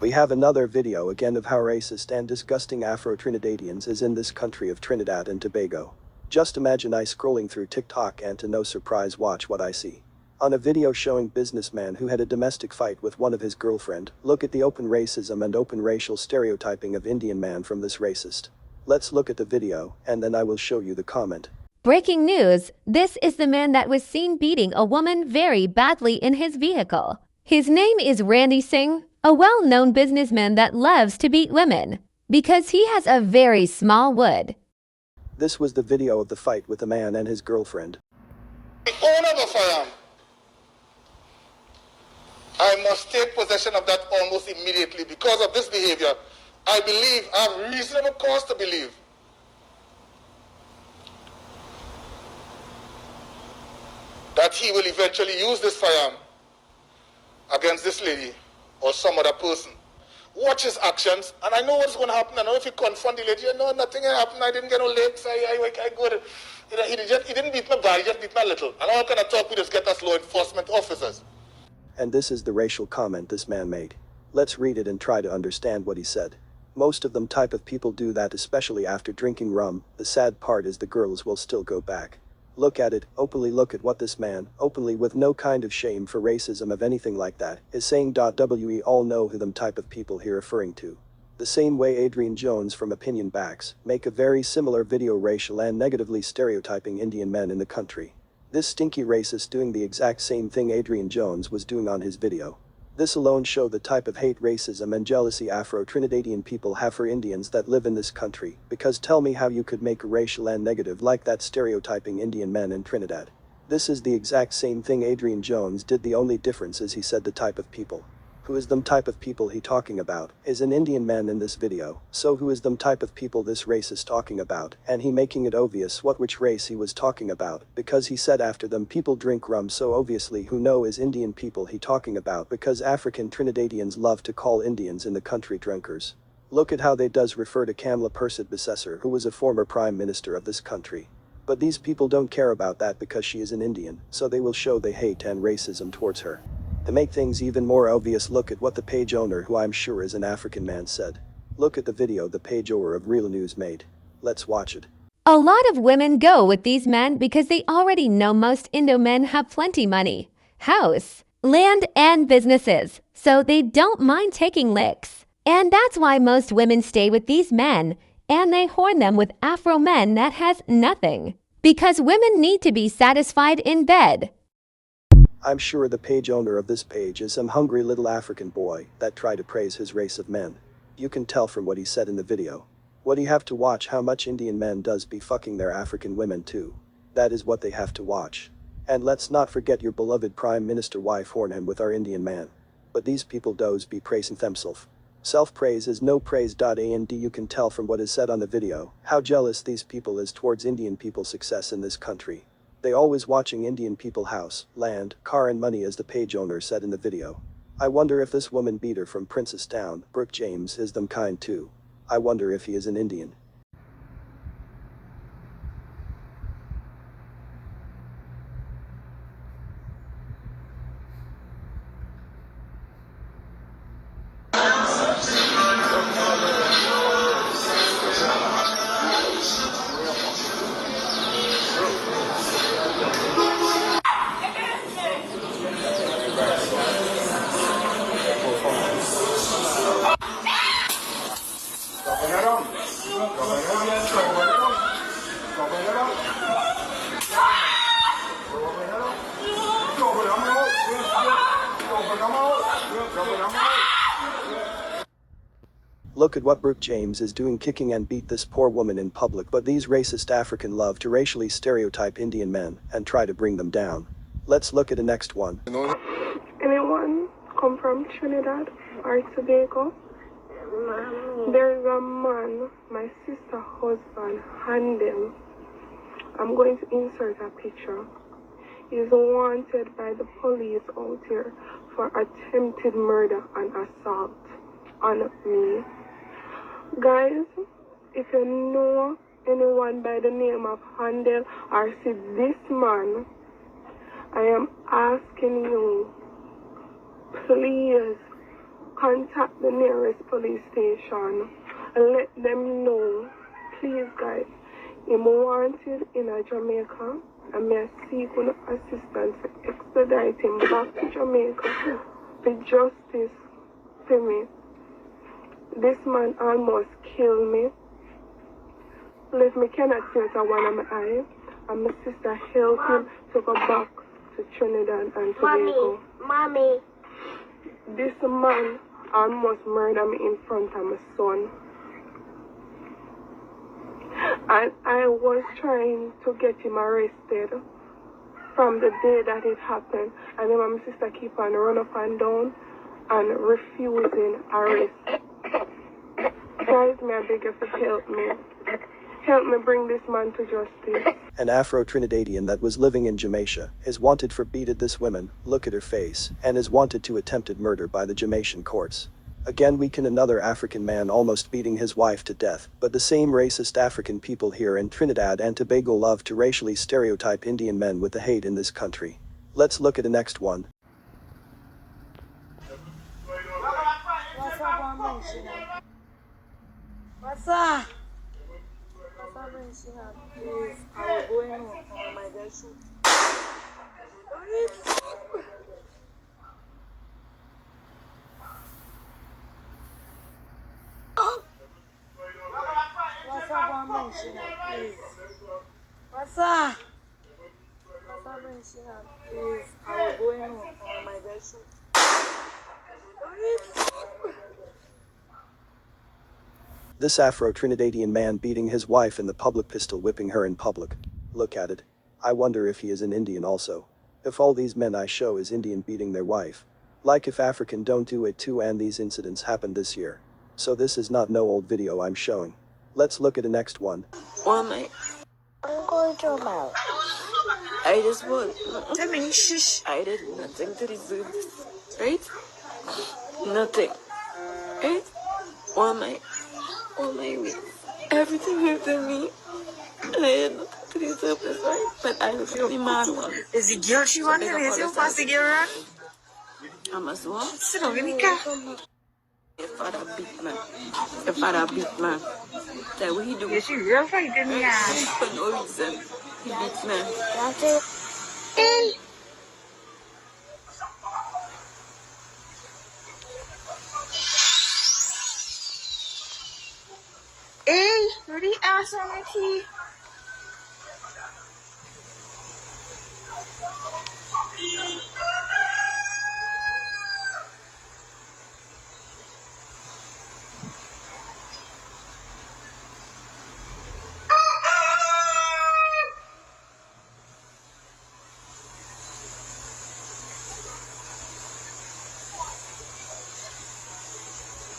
We have another video again of how racist and disgusting Afro-Trinidadians is in this country of Trinidad and Tobago. Just imagine I scrolling through TikTok and to no surprise watch what I see. On a video showing businessman who had a domestic fight with one of his girlfriend, look at the open racism and open racial stereotyping of Indian man from this racist. Let's look at the video, and then I will show you the comment. Breaking news, this is the man that was seen beating a woman very badly in his vehicle. His name is Randy Singh, a well-known businessman that loves to beat women, because he has a very small wood. This was the video of the fight with the man and his girlfriend. The owner of the firearm, I must take possession of that almost immediately because of this behavior. I have reasonable cause to believe that he will eventually use this firearm against this lady or some other person. Watch his actions, and I know what's going to happen. I know if you confront the lady, you know nothing happened. I didn't get no legs. I go to, he didn't beat my body, he just beat my little. And how can I talk with us, get us law enforcement officers? And this is the racial comment this man made. Let's read it and try to understand what he said. Most of them type of people do that, especially after drinking rum. The sad part is the girls will still go back. Look at it, openly look at what this man, openly with no kind of shame for racism of anything like that, is saying. We all know who them type of people he referring to. The same way Adrian Jones from Opinion Backs make a very similar video racial and negatively stereotyping Indian men in the country. This stinky racist doing the exact same thing Adrian Jones was doing on his video. This alone show the type of hate, racism and jealousy Afro-Trinidadian people have for Indians that live in this country, because tell me how you could make a racial and negative like that stereotyping Indian men in Trinidad. This is the exact same thing Adrian Jones did, the only difference is he said the type of people. Who is them type of people he talking about is an Indian man in this video, so who is them type of people this racist talking about, and he making it obvious which race he was talking about, because he said after them people drink rum, so obviously who know is Indian people he talking about, because African Trinidadians love to call Indians in the country drunkers. Look at how they does refer to Kamla Persad-Bissessar, who was a former prime minister of this country. But these people don't care about that because she is an Indian, so they will show they hate and racism towards her. To make things even more obvious, look at what the page owner, who I'm sure is an African man, said. Look at the video the page owner of Real News made. Let's watch it. A lot of women go with these men because they already know most Indo men have plenty money, house, land and businesses, so they don't mind taking licks. And that's why most women stay with these men, and they horn them with Afro men that has nothing. Because women need to be satisfied in bed. I'm sure the page owner of this page is some hungry little African boy that tried to praise his race of men. You can tell from what he said in the video. What you have to watch how much Indian men does be fucking their African women too. That is what they have to watch. And let's not forget your beloved Prime Minister wife horn him with our Indian man. But these people does be praising themselves. Self-praise is no praise. And you can tell from what is said on the video how jealous these people is towards Indian people's success in this country. They always watching Indian people house, land, car and money, as the page owner said in the video. I wonder if this woman beater from Princess Town, Brooke James, is them kind too. I wonder if he is an Indian. Look at what Brooke James is doing, kicking and beat this poor woman in public. But these racist African love to racially stereotype Indian men and try to bring them down. Let's look at the next one. Anyone come from Trinidad or Tobago? There's a man, my sister's husband, Handel. I'm going to insert a picture. He's wanted by the police out here for attempted murder and assault on me. Guys, if you know anyone by the name of Handel or see this man, I am asking you, please contact the nearest police station and let them know, please guys, I'm wanted in a Jamaica and may I seek assistance to extradite him back to Jamaica for justice for me. This man almost killed me. Left me cannot see out of one of my eyes, and my sister helped him to go back to Trinidad and Tobago. Mommy. This man almost murdered me in front of my son. And I was trying to get him arrested from the day that it happened. And then my sister keep on running up and down and refusing arrest. Guys, may I beg you to help me. Help me bring this man to justice. An Afro-Trinidadian that was living in Jamaica is wanted for beating this woman, look at her face, and is wanted to attempted murder by the Jamaican courts. Again we can another African man almost beating his wife to death, but the same racist African people here in Trinidad and Tobago love to racially stereotype Indian men with the hate in this country. Let's look at the next one. What's up? Please, I will go in on my girl shoot. What's up, please? What's up? Please, I will go in on my girl shoot. This Afro-Trinidadian man beating his wife in the public, pistol whipping her in public. Look at it. I wonder if he is an Indian also. If all these men I show is Indian beating their wife. Like if African don't do it too, and these incidents happened this year. So this is not no old video I'm showing. Let's look at the next one. Well, mate, I'm going to mouth. I just want. I mean, shush. I did nothing to deserve this, right? Nothing, right? Well, mate. All my week, everything happened to me, and I had nothing to deserve this, right? But I was really mad one. Is the girl she wanted? Is it fast to get her? I must what? Sit down, Veronica. Your father beat man. Your father beat man. That what he do? Yeah, she real fighting me. For no reason. He beats man. That's it. Hey. Hey, what the ass on my teeth?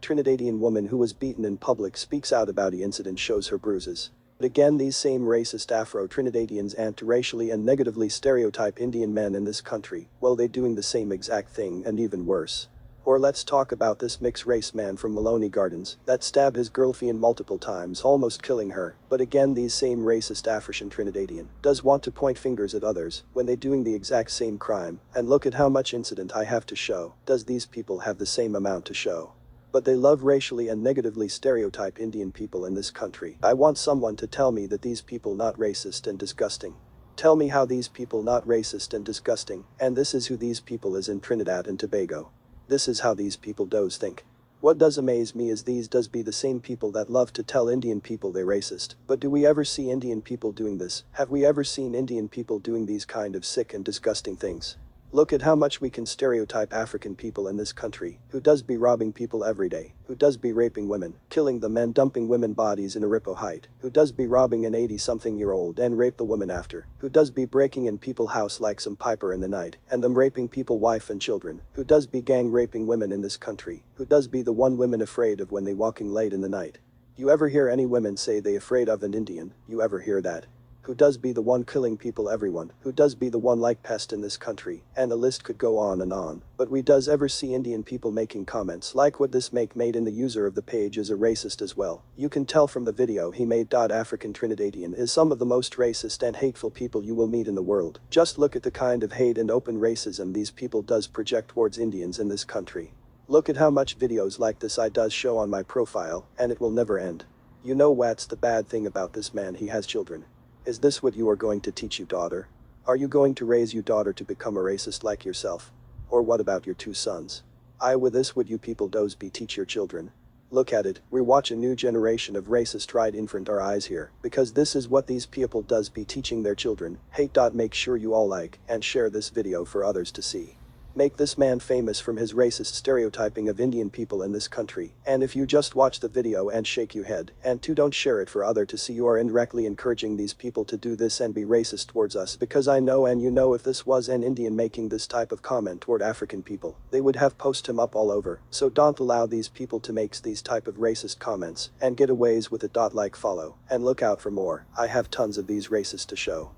Trinidadian woman who was beaten in public speaks out about the incident, shows her bruises. But again these same racist Afro-Trinidadians anti-racially and negatively stereotype Indian men in this country, well they doing the same exact thing and even worse. Or let's talk about this mixed race man from Maloney Gardens that stabbed his girlfriend multiple times, almost killing her. But again these same racist African Trinidadian does want to point fingers at others when they doing the exact same crime, and look at how much incident I have to show. Does these people have the same amount to show? But they love racially and negatively stereotype Indian people in this country. I want someone to tell me that these people not racist and disgusting. Tell me how these people not racist and disgusting, and this is who these people is in Trinidad and Tobago. This is how these people does think. What does amaze me is these does be the same people that love to tell Indian people they're racist. But do we ever see Indian people doing this? Have we ever seen Indian people doing these kind of sick and disgusting things? Look at how much we can stereotype African people in this country, who does be robbing people every day, who does be raping women, killing them and dumping women bodies in a ripple height, who does be robbing an 80-something-year-old and rape the woman after, who does be breaking in people house like some piper in the night, and them raping people wife and children, who does be gang raping women in this country, who does be the one women afraid of when they walking late in the night. You ever hear any women say they afraid of an Indian? You ever hear that? Who does be the one killing people, everyone, who does be the one like pest in this country, and the list could go on and on. But we does ever see Indian people making comments like what this made in the user of the page is a racist as well. You can tell from the video he made. African Trinidadian is some of the most racist and hateful people you will meet in the world. Just look at the kind of hate and open racism these people does project towards Indians in this country. Look at how much videos like this I does show on my profile, and it will never end. You know what's the bad thing about this man? He has children. Is this what you are going to teach your daughter? Are you going to raise your daughter to become a racist like yourself? Or what about your 2 sons? With this would you people does be teach your children? Look at it, we watch a new generation of racist right in front our eyes here, because this is what these people does be teaching their children. Hate. Make sure you all like and share this video for others to see. Make this man famous from his racist stereotyping of Indian people in this country, and if you just watch the video and shake your head, and 2 don't share it for other to see, you are indirectly encouraging these people to do this and be racist towards us, because I know and you know if this was an Indian making this type of comment toward African people, they would have posted him up all over, so don't allow these people to make these type of racist comments, and get aways with it. Like follow, and look out for more, I have tons of these racists to show.